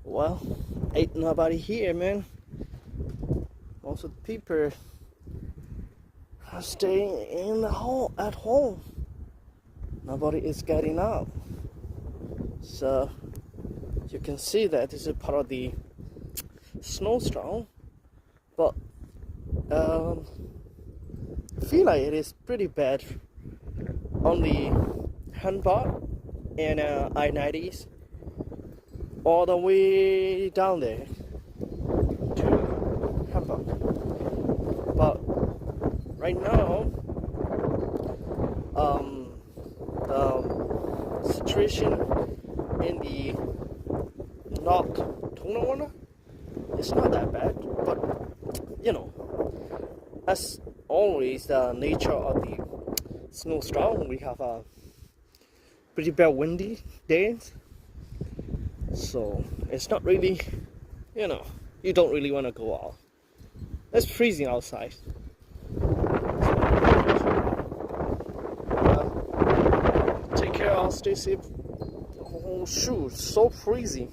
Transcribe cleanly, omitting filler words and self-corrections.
Well, ain't nobody here, man. Most of the people are staying in the home at home. Nobody is getting out. So you can see that this is part of the snowstorm, but I feel like it is pretty bad on the Hanbok and I-90s all the way down there to Hanbok. But right now, the situation in the North Tonawanda is not that bad, but you know, as always, the nature of the snowstorm, we have a pretty bad windy days, so it's not really, you don't really want to go out. It's freezing outside. Take care, stay safe. Oh shoot, so freezing.